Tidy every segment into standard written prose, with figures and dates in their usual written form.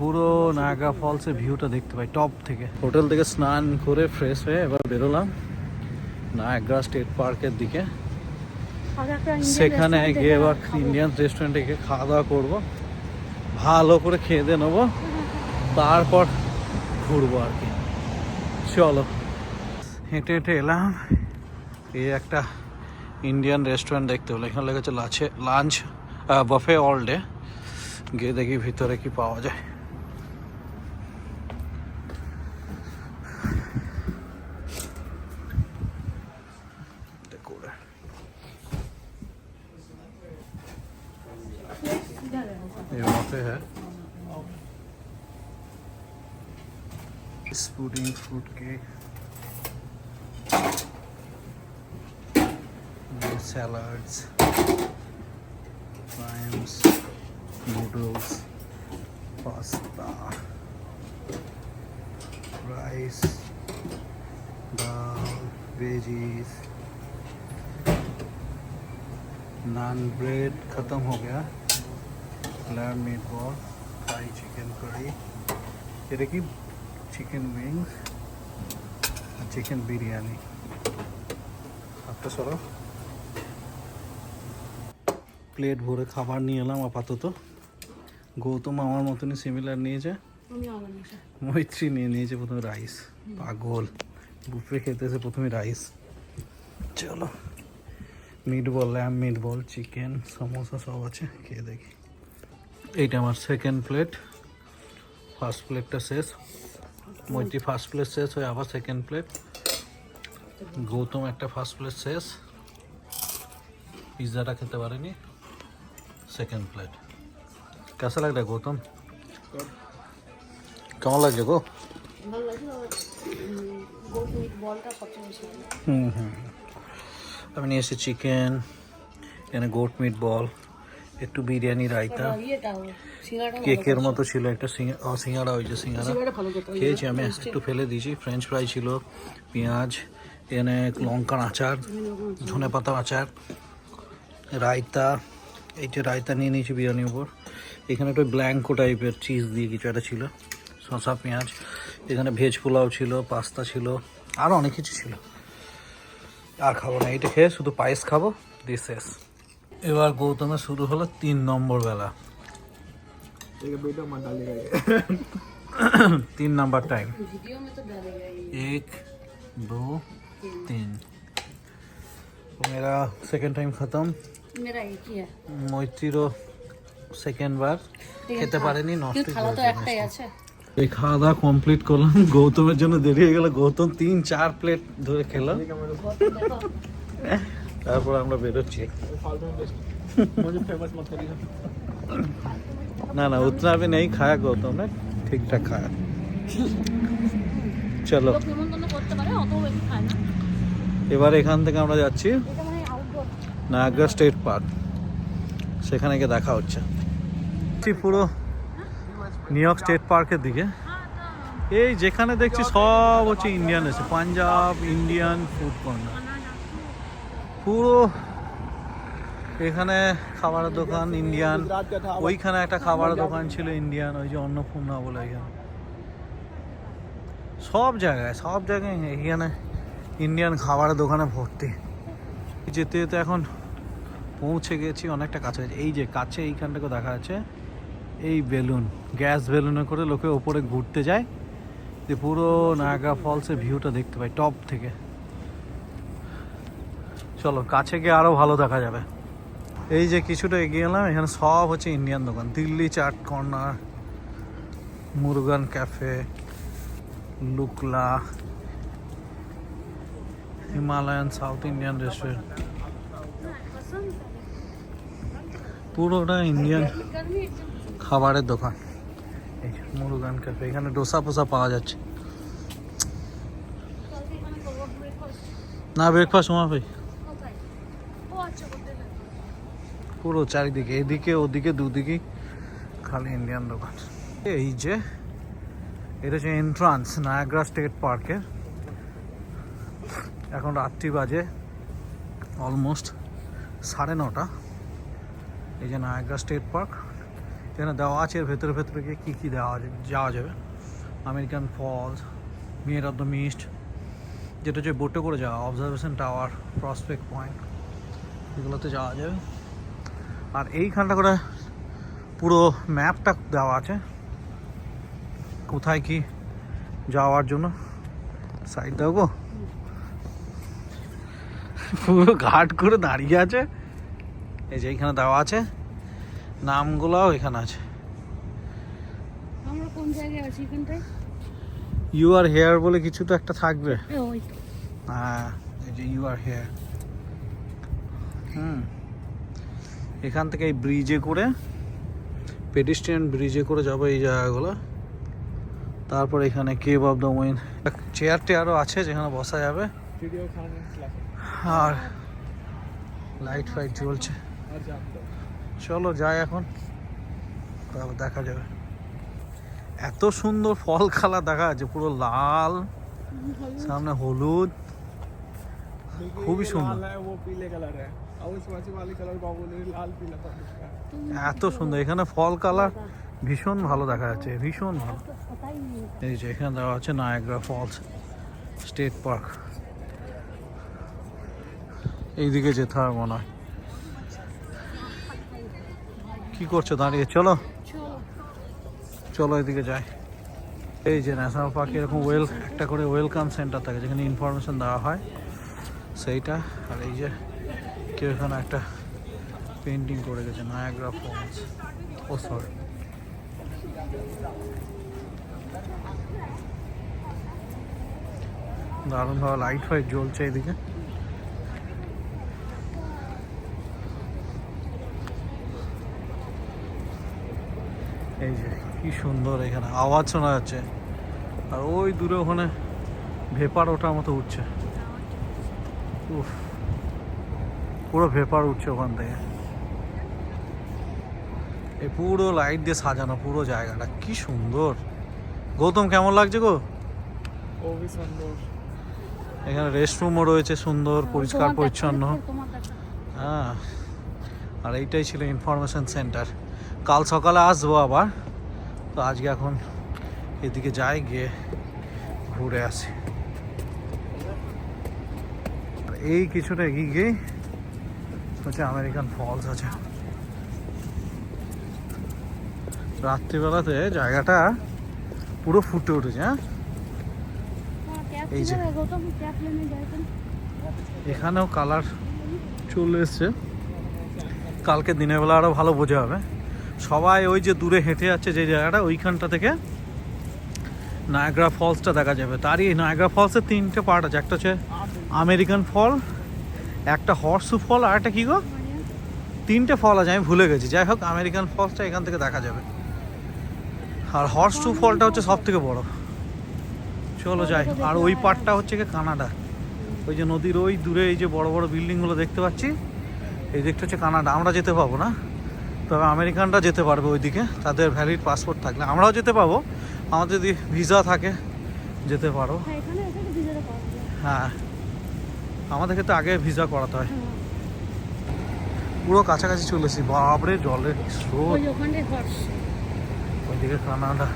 পুরো নায়াগ্রা ফলসের ভিউটা দেখতে পাই টপ থেকে। হোটেল থেকে স্নান করে ফ্রেশ হয়ে এবার বেরোলাম নায়াগ্রা স্টেট পার্কের দিকে। সেখানে গিয়ে এবার ইন্ডিয়ান রেস্টুরেন্টে গিয়ে খাওয়া দাওয়া করবো, ভালো করে খেয়ে দিয়ে নেবো, তারপর ঘুরবো আর কি। চলো, হেঁটে হেঁটে এলাম এই একটা ইন্ডিয়ান রেস্টুরেন্ট দেখতে হলো। এখানে লেগেছে লাঞ্চ বাফে অল ডে। গিয়ে দেখি ভিতরে কি পাওয়া যায়। ये बाफे है, pudding, fruit cake, salads, prawns, noodles, pasta, rice, dal, veggies, naan bread खत्म हो गया, lamb meat ball, Thai chicken curry, ये की chicken wings, chicken biryani। आपका चलो প্লেট ভরে খাবার নিয়ে এলাম আপাতত। গৌতম আমার মতনই সিমিলার নিয়েছে, মৈত্রী নিয়েছে প্রথমে রাইস। পাগল, বুফে খেতেছে প্রথমে রাইস। চলো, মিট বল, ল্যাম্ব মিট বল, চিকেন, সমোসা সব আছে, খেয়ে দেখি। এইটা আমার সেকেন্ড প্লেট, ফার্স্ট প্লেটটা শেষ। মৈত্রী ফার্স্ট প্লেট শেষ হয়ে আবার সেকেন্ড প্লেট। গৌতম একটা ফার্স্ট প্লেট শেষ, पिज्ज़ाটা খেতে পারেনি, सेकंड प्लेट। कैसा लग रहा है गौतम? কেমন লাগছে গো? আমি নিয়ে এসেছি চিকেন, এখানে গোট মিট বল, একটু বিরিয়ানি, রায়তা, কেকের মতো ছিল একটা সিঙ্গাড়া। ওই যে সিঙ্গাড়া খেয়েছি আমি, একটু ফেলে দিয়েছি। ফ্রেঞ্চ ফ্রাই ছিল, পেঁয়াজ, এখানে লঙ্কার আচার, ধনে পাতার আচার, রায়তা। এই যে রায়তা নিয়ে নিয়েছি বিরিয়ানির উপর। এখানে একটা ব্ল্যাঙ্কো টাইপের চিজ দিয়ে কিছু একটা ছিল, শসা পেঁয়াজ। এখানে ভেজ পোলাও ছিল, পাস্তা ছিল, আরও অনেক কিছু ছিল। আর খাবো না, এইটা খেয়ে শুধু পায়েস খাবো, দিয়ে শেষ। এবার গৌতমের শুরু হলো 3 নম্বর বেলা, 3 नंबर टाइम, 1 2 3। तो मेरा सेकंड टाइम खत्म, मेरा एक ही है। মৈত্রীরও সেকেন্ড বার খেতে পারেনি, নষ্ট খাওয়া তো একটাই আছে। এই খাওয়া দাওয়া কমপ্লিট করলাম। গৌতমের জন্য দেরি হয়ে গেল, গৌতম 3-4 প্লেট ধরে খেলাম। তারপর আমরা বেরোচ্ছি। না না, उतना भी नहीं खाया गौतम ने, ठीक ठाक खाया। চলো, এবার এখান থেকে আমরা যাচ্ছি নায়াগ্রা স্টেট পার্ক, সেখানে গিয়ে দেখা হচ্ছে। পুরো নিউ ইয়র্ক স্টেট পার্কের দিকে। এই যেখানে দেখছি সব হচ্ছে ইন্ডিয়ান আছে, পাঞ্জাব ইন্ডিয়ান ফুড কর্নার পুরো। এখানে খাবারের দোকান ইন্ডিয়ান, ওইখানে একটা খাবারের দোকান ছিল ইন্ডিয়ান, ওই যে অন্নপূর্ণা বলে। এখানে সব জায়গায় এখানে ইন্ডিয়ান খাবারের দোকানে ভর্তি। যেতে যেতে এখন পৌঁছে গেছি অনেকটা কাছে। এই যে কাছে এইখানটাকে দেখা যাচ্ছে, এই বেলুন, গ্যাস বেলুনে করে লোকে ওপরে ঘুরতে যায়, যে পুরো নায়াগ্রা ফলসের ভিউটা দেখতে পাই টপ থেকে। চলো, কাছে গিয়ে আরও ভালো দেখা যাবে। এই যে কিছুটা এগিয়ে এলাম, এখানে সব হচ্ছে ইন্ডিয়ান দোকান। Delhi chaat corner, Murugan cafe, Lukla, Himalayan south Indian restaurant, পুরোটা ইন্ডিয়ান খাবারের দোকান। এই মুরগান ক্যাফে, এখানে ডোসা ফোসা পাওয়া যাচ্ছে না। ব্রেকফাস্ট ওমা ভাই, পুরো চারিদিকে, এদিকে ওদিকে দুদিকে খালি ইন্ডিয়ান দোকান। এই যে এটা হচ্ছে এন্ট্রান্স নায়াগ্রা স্টেট পার্কের। এখন রাত্রি বাজে অলমোস্ট 9:30। এই যে নায়াগ্রা স্টেট পার্ক, এখানে দেওয়া আছে, এর ভেতরে ভেতরে গিয়ে কী কী যাওয়া যাবে। আমেরিকান ফলস, মেয়ের অফ দ্য মিস্ট, যেটা হচ্ছে বোটে করে যাওয়া, অবজারভেশন টাওয়ার, প্রসপেক্ট পয়েন্ট, এগুলোতে যাওয়া যাবে। আর এইখানটা করে পুরো ম্যাপটা দেওয়া আছে কোথায় কি যাওয়ার জন্য। সাইড দাও গো, পুরো ঘাট করে দাঁড়িয়ে আছে। এই যে এইখানে দেওয়া আছে, নামগুলোও এখানে আছে। আমরা কোন জায়গায় আছি এখানটায়? ইউ আর হেয়ার বলে কিছু তো একটা থাকবে। ওই তো। হ্যাঁ, এই যে ইউ আর হেয়ার। এখান থেকে এই ব্রিজে করে, পেডিস্ট্রিয়ান ব্রিজে করে যাবো এই জায়গাগুলো। তারপর এখানে cave of the win, chair টেয়ারও আছে যেখানে বসা যাবে। আর লাইট ফাইট জ্বলছে। চলো যাই এখন, তাহলে দেখা যাবে। এত সুন্দর ফল খালা দেখা যাচ্ছে, পুরো লাল, সামনে হলুদ, খুবই সুন্দর। এত সুন্দর এখানে ফল কালার, ভীষণ ভালো দেখা যাচ্ছে, ভীষণ ভালো। এই যে এখানে দেওয়া আছে নায়াগ্রা ফলস স্টেট পার্ক। এইদিকে যেতে হবে মনে হয়। কি করছো দাঁড়িয়ে? চলো চলো এদিকে যাই। এই যে ন্যাশনাল পার্কে এরকম একটা করে ওয়েলকাম সেন্টার থাকে যেখানে ইনফরমেশন দেওয়া হয়, সেইটা। আর এই যে কেউ এখানে একটা পেন্টিং করে গেছে, নায়াগ্রা ফলস। ও সরি, দারুণভাবে লাইট ফাইট জ্বলছে এদিকে। এই যে কি সুন্দর, এখানে আওয়াজ শোনা যাচ্ছে। আর ওই দূরে ওখানে ভেপার ওঠার মতো উঠছে। উফ, পুরো ভেপার উঠছে ওখান থেকে। এই পুরো লাইট দিয়ে সাজানো পুরো জায়গাটা, কি সুন্দর। গৌতম কেমন লাগছে গো? খুবই সুন্দর। এখানে রেস্টরুমও রয়েছে সুন্দর, পরিষ্কার পরিচ্ছন্ন। হ্যাঁ, আর এইটাই ছিল ইনফরমেশন সেন্টার। কাল সকালে আসবো আবার, তো আজকে এখন এদিকে যাই, গিয়ে ঘুরে আসি। আর এই কিছুটা এগিয়ে গিয়ে হচ্ছে আমেরিকান ফলস আছে। রাত্রিবেলাতে জায়গাটা পুরো ফুটে উঠেছে। হ্যাঁ, এই যে এখানেও কালার চলে এসছে, কালকে দিনের বেলা আরও ভালো বোঝা হবে। সবাই ওই যে দূরে হেঁটে যাচ্ছে যে জায়গাটা, ওইখানটা থেকে নায়াগ্রা ফলসটা দেখা যাবে। তারই নায়াগ্রা ফলসের 3টে পার্ট আছে, একটা হচ্ছে আমেরিকান ফল, একটা হর্সু ফল, আর একটা কী গো, 3টে ফল আছে, আমি ভুলে গেছি। যাই হোক, আমেরিকান ফলসটা এখান থেকে দেখা যাবে, আর হর্সু ফলটা হচ্ছে সব থেকে বড়। চলো যাই। আর ওই পার্টটা হচ্ছে কি কানাডা, ওই যে নদীর ওই দূরে এই যে বড় বড় বিল্ডিংগুলো দেখতে পাচ্ছি, এই দিকটা হচ্ছে কানাডা। আমরা যেতে পাবো না, তবে আমেরিকানরা যেতে পারবে ওইদিকে, তাদের ভ্যালিড পাসপোর্ট থাকলে। আমরাও যেতে পাবো, আমাদের যদি ভিসা থাকে যেতে পারো। হ্যাঁ, আমাদের ক্ষেত্রে আগে ভিসা করাতে হয়। পুরো কাছাকাছি চলেছি, বাপরে জলের স্রোত। ওইদিকে কানাডা,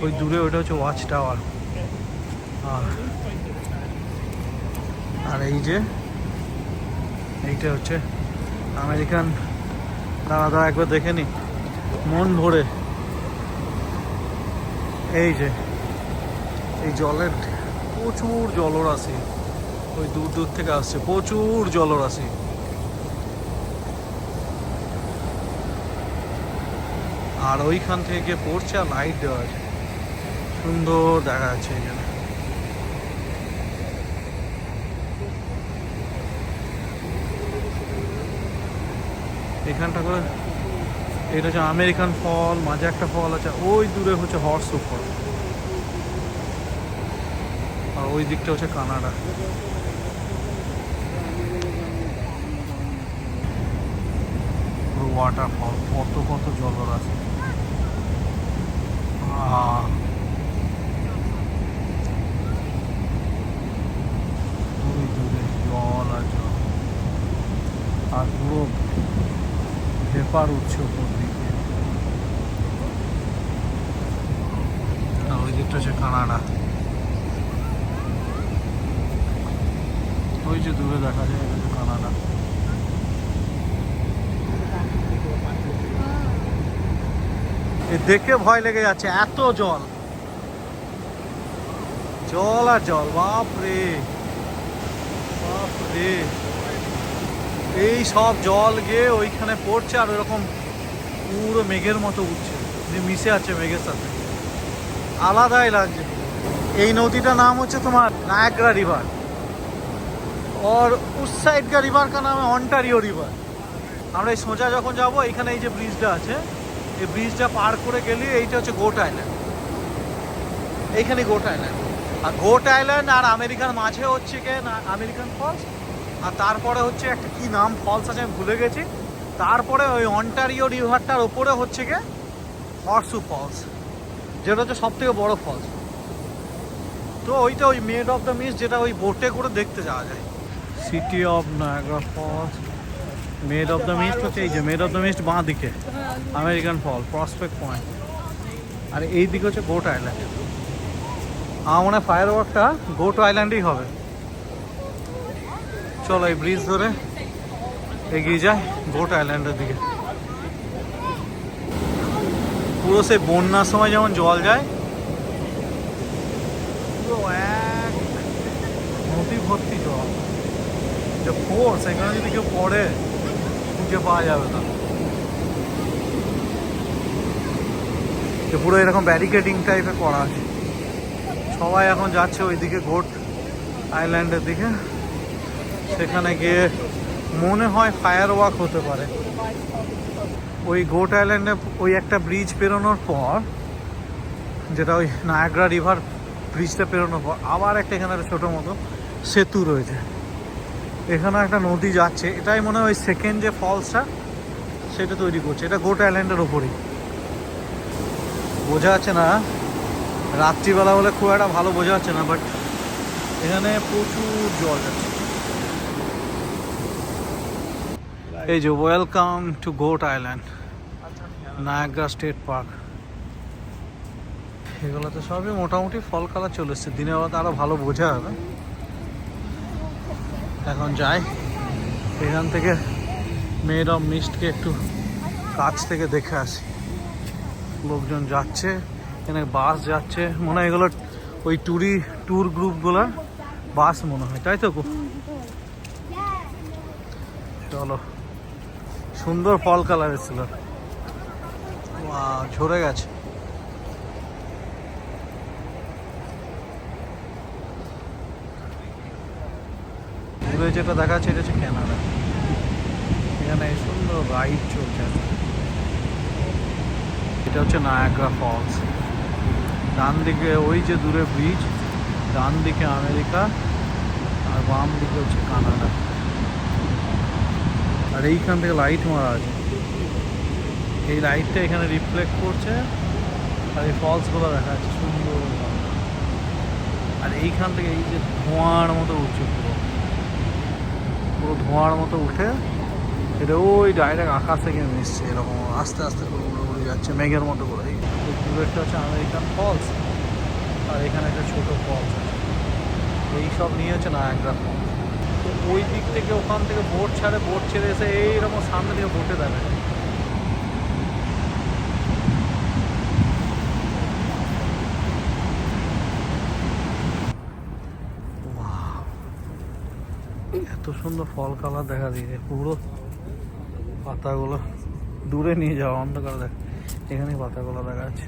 ওই দূরে ওইটা হচ্ছে ওয়াচ টাওয়ার। আর এই যে এইটা হচ্ছে আমেরিকান। দাঁড়া একবার দেখে নি মন ভরে। এই যে এই জলের প্রচুর জলরাশি, ওই দূর দূর থেকে আসছে প্রচুর জলরাশি। আর ওইখান থেকে গিয়ে পড়ছে, আর লাইট দেওয়া আছে, সুন্দর দেখা যাচ্ছে এখানে। এখানটা করে এটা হচ্ছে আমেরিকান ফল, মাঝে একটা ফল আছে, ওই দূরে হচ্ছে হর্সু ফল, আর ওই দিকটা হচ্ছে কানাডা। পুরো ওয়াটারফল, কত কত জলরাশি। ওই দূরে জল আর জল, আর পুরো ভেপার উঠছে উপর দিকে। এটা হচ্ছে কানাডা। ওই যে দূরে দেখা যায় এটা হচ্ছে কানাডা। এ দেখে ভয় লেগে যাচ্ছে, এত জল, জল আর জল, বাপরে বাপরে। এই সব জল গিয়ে ওইখানে পড়ছে আর ওরকম পুরো মেঘের মতো উঠছে, যে মিশে আছে মেঘের সাথে, আলাদাই লাগছে। এই নদীটার নাম হচ্ছে তোমার নায়াগ্রা रिवर और उस साइड का रिवर का नाम है অন্টারিও रिवर। আমরা এই সোজা যখন যাবো এখানে এই যে ব্রিজটা আছে, এই ব্রিজটা পার করে গেলে এইটা হচ্ছে গোট আইল্যান্ড। এইখানে গোট আইল্যান্ড, আর গোট আইল্যান্ড আর আমেরিকার মাঝে হচ্ছে কি না আমেরিকান ফলস, আর তারপরে হচ্ছে একটা কি নাম ফলস আছে আমি ভুলে গেছি, তারপরে ওই অন্টারিও রিভারটার ওপরে হচ্ছে কি হর্সু ফলস, যেটা হচ্ছে সব থেকে বড় ফলস। তো ওইটা ওই মেড অফ দ্য মিস্ট, যেটা ওই বোটে করে দেখতে যাওয়া যায়। City of Niagara Falls, Maid of the Mist হচ্ছে এই যে মেড অফ দ্য মিস্ট বাঁ দিকে আমেরিকান ফল প্রসপেক্ট পয়েন্ট, আর এই দিকে হচ্ছে গোট আইল্যান্ড। আমার মনে হয় ফায়ার ওয়ার্কটা গোট আইল্যান্ডেই হবে। চলো এই ব্রিজ ধরে এগিয়ে যায় গোট আইল্যান্ডের দিকে। পুরো সেই বন্যার সময় যেমন জল যায়, পুরো এক নদী ভর্তি জল, যে ফোর্স এখানে যদি কেউ পড়ে খুঁজে পাওয়া যাবে না। পুরো এরকম ব্যারিকেডিং টাইপের করা আছে। সবাই এখন যাচ্ছে ওইদিকে গোট আইল্যান্ডের দিকে, সেখানে গিয়ে মনে হয় ফায়ার ওয়ার্ক হতে পারে। ওই গোট আইল্যান্ডে ওই একটা ব্রিজ পেরোনোর পর, যেটা ওই নায়াগ্রা রিভার ব্রিজটা পেরোনোর পর আবার একটা এখানে একটা ছোটো মতো সেতু রয়েছে, এখানে একটা নদী যাচ্ছে। এটাই মনে হয় ওই সেকেন্ড যে ফলসটা সেটা তৈরি করছে, এটা গোট আইল্যান্ডের ওপরেই। বোঝা যাচ্ছে না, রাত্রিবেলা বলে খুব একটা ভালো বোঝা যাচ্ছে না, বাট এখানে প্রচুর জল যাচ্ছে। এই যে welcome to goat island, Niagara state park. এগুলো তো সবই মোটামুটি ফল কালার চলে এসছে, দিনের বেলা আরও ভালো বোঝা যাবে। এখন যাই এখান থেকে মেড অফ মিস্টকে একটু কাছ থেকে দেখে আসি। লোকজন যাচ্ছে, এখানে বাস যাচ্ছে, মনে হয় এগুলো ওই ট্যুর গ্রুপগুলোর বাস মনে হয়, তাই তো? চলো, সুন্দর ফল কালার এসেছিল, ঝরে গেছে। দূরে যেটা দেখা যাচ্ছে এটা হচ্ছে কানাডা। এখানে সুন্দর রাইড চলছে। এটা হচ্ছে নায়াগ্রা ফলস, ডান দিকে ওই যে দূরে ব্রিজ, ডান দিকে আমেরিকা, আর বাম দিকে হচ্ছে কানাডা। আর এইখান থেকে লাইট মারা আছে, এই লাইটটা এখানে রিফ্লেক্ট করছে, আর এই ফলসগুলো দেখা যাচ্ছে সুন্দর। আর এইখান থেকে এই যে ধোঁয়ার মতো উঠছে, পুরো পুরো ধোঁয়ার মতো উঠে এটা ওই ডাইরেক্ট আকাশ থেকে মিশছে, এরকম আস্তে আস্তে করে উড়ে উড়ে যাচ্ছে মেঘের মতো করে। এই দূরেরটা হচ্ছে আমেরিকান ফলস, আর এখানে একটা ছোটো ফলস আছে। এই সব নিয়ে হচ্ছে নায়াগ্রা ফলস। তো ওই দিক থেকে ওখান থেকে বোট ছেড়ে এসে এইরকম সামনে দিয়ে বোটে দেখা যায়। এত সুন্দর ফল কালার দেখা দিয়েছে, পুরো পাতাগুলো দূরে নিয়ে যাওয়া অন্ধকার দেখ, এখানে পাতাগুলো দেখা যাচ্ছে।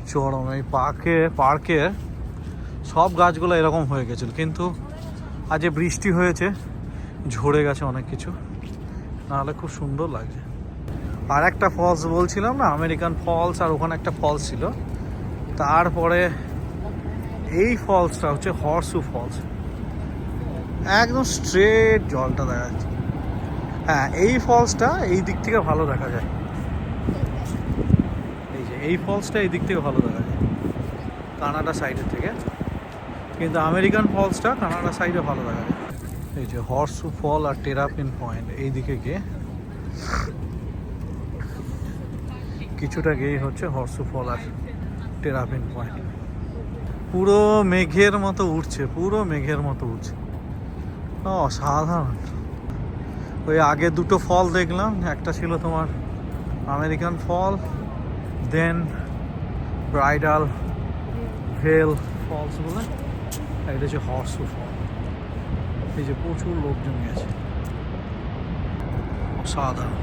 চরম এই পার্কে সব গাছগুলো এরকম হয়ে গেছিল, কিন্তু আজ যে বৃষ্টি হয়েছে ঝরে গেছে অনেক কিছু, নাহলে খুব সুন্দর লাগছে। আর একটা ফলস বলছিলাম না, আমেরিকান ফলস, আর ওখানে একটা ফলস ছিল। তারপরে এই ফলসটা হচ্ছে হর্সু ফলস, একদম স্ট্রেট জলটা দেখা যাচ্ছে। হ্যাঁ, এই ফলসটা এই দিক থেকে ভালো দেখা যায়, এই যে এই ফলসটা এই দিক থেকে ভালো দেখা যায় কানাডা সাইডের থেকে, কিন্তু আমেরিকান ফলসটা কানাডা সাইডে ভালো দেখা যায়। এই যে হর্সু ফল আর টেরাপিন পয়েন্ট এই দিকে গিয়ে কিছুটা গিয়ে হচ্ছে হর্সু ফল আর টেরাপিন পয়েন্ট। পুরো মেঘের মতো উঠছে, পুরো মেঘের মতো উঠছে, অসাধারণ। ওই আগে দুটো ফল দেখলাম, একটা ছিল তোমার আমেরিকান ফল, দেন ব্রাইডাল ভেল ফলস বলে, আর এটা হচ্ছে হর্সু ফল। এই যে প্রচুর লোক জমে আছে, অসাধারণ।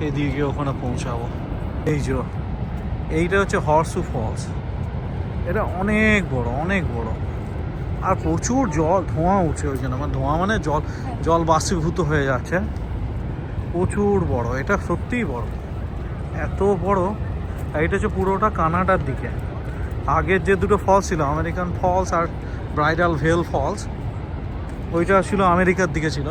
এদিকে ওখানে পৌঁছাবো। এই যে এইটা হচ্ছে হর্সু ফলস, এটা অনেক বড়, অনেক বড়, আর প্রচুর জল, ধোঁয়া উঠছে ওইখানে, মানে ধোঁয়া মানে জল বাষ্পীভূত হয়ে যাচ্ছে, প্রচুর বড়, এটা সত্যিই বড়, এত বড়। আর এটা হচ্ছে পুরোটা কানাডার দিকে। আগের যে দুটো ফলস ছিল, আমেরিকান ফলস আর ব্রাইডাল ভেল ফলস, ওইটা ছিল আমেরিকার দিকে ছিল।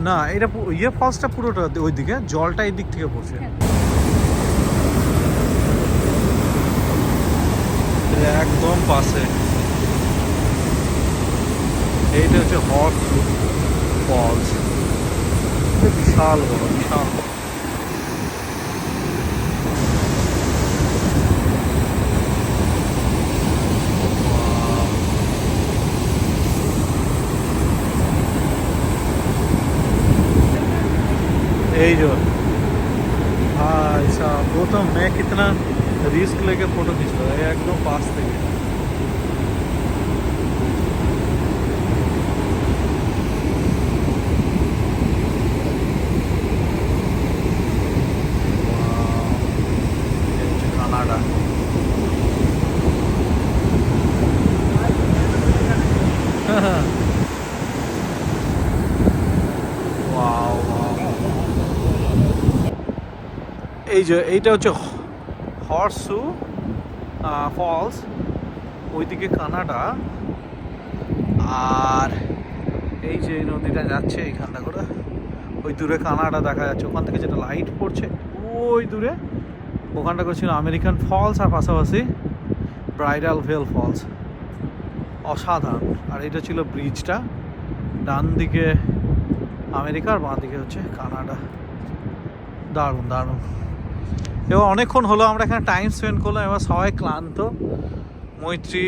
না, এটা ইয়ে ফলসটা পুরোটা ওই দিকে, জলটা এই দিক থেকে পড়ছে। একদম পাশে এইটা হচ্ছে হর্সু ফলস, বিশাল বড়, বিশাল বড়। यही जो भाई साहब, वो तो मैं कितना रिस्क लेके फोटो खींच रहा है एकदम पास से। कनाडा এই যে এইটা হচ্ছে হর্সু ফলস, ওইদিকে কানাডা। আর এই যে নদীটা যাচ্ছে এইখানটা করে, ওই দূরে কানাডা দেখা যাচ্ছে, ওখান থেকে যেটা লাইট পড়ছে ওই দূরে, ওখানটা করছিল আমেরিকান ফলস, আর পাশাপাশি ব্রাইডাল ভেল ফলস, অসাধারণ। আর এটা ছিল ব্রিজটা, ডান দিকে আমেরিকা আর বাঁ দিকে হচ্ছে কানাডা, দারুণ দারুণ। এবার অনেকক্ষণ হলো আমরা এখানে টাইম স্পেন্ড করলাম, এবার সবাই ক্লান্ত, মৈত্রী,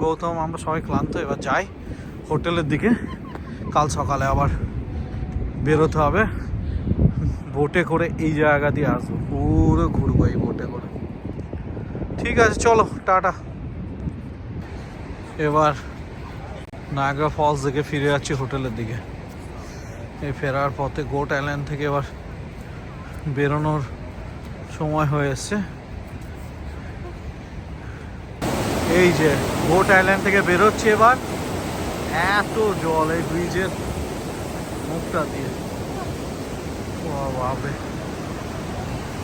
গৌতম, আমরা সবাই ক্লান্ত, এবার যাই হোটেলের দিকে। কাল সকালে আবার বেরোতে হবে, বোটে করে এই জায়গা দিয়ে আসবো, পুরো ঘুরবো এই বোটে করে। ঠিক আছে, চলো টাটা। এবার নায়াগ্রা ফলস দেখে ফিরে যাচ্ছি হোটেলের দিকে। এই ফেরার পথে গোট আইল্যান্ড থেকে এবার বেরোনোর সময় হয়ে এসছে। এই যে গোট আইল্যান্ড থেকে বেরোচ্ছি এবার, এত জল এই ব্রিজের মুখটা দিয়ে, বাপরে।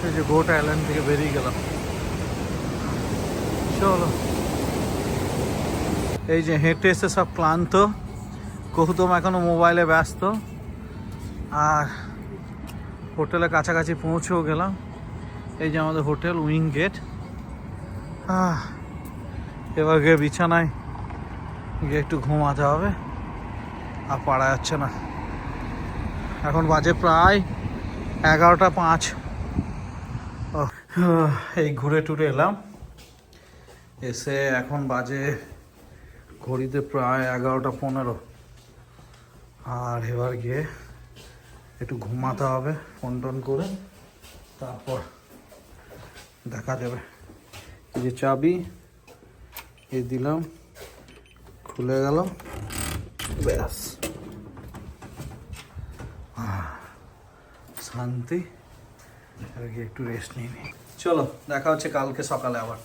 এই যে গোট আইল্যান্ড থেকে বেরিয়ে গেলাম, চলো। এই যে হেঁটে এসে সব ক্লান্ত, গৌতম এখনো মোবাইলে ব্যস্ত, আর হোটেলের কাছাকাছি পৌঁছেও গেলাম। এই যে আমাদের হোটেল উইং গেট। এবার গিয়ে বিছানায় গিয়ে একটু ঘুমাতে হবে, আর পারা যাচ্ছে না। এখন বাজে প্রায় 11:05। এই ঘুরে টুরে এলাম, এসে এখন বাজে ঘড়িতে প্রায় 11:15। আর এবার গিয়ে একটু ঘুমাতে হবে ফোন টোন করে, তারপর দেখা যাবে। এই যে চাবি এই দিলাম, খুলে গেল, ব্যাস শান্তি। এবার গিয়ে একটু রেস্ট নিয়ে নিই। চলো, দেখা হচ্ছে কালকে সকালে আবার।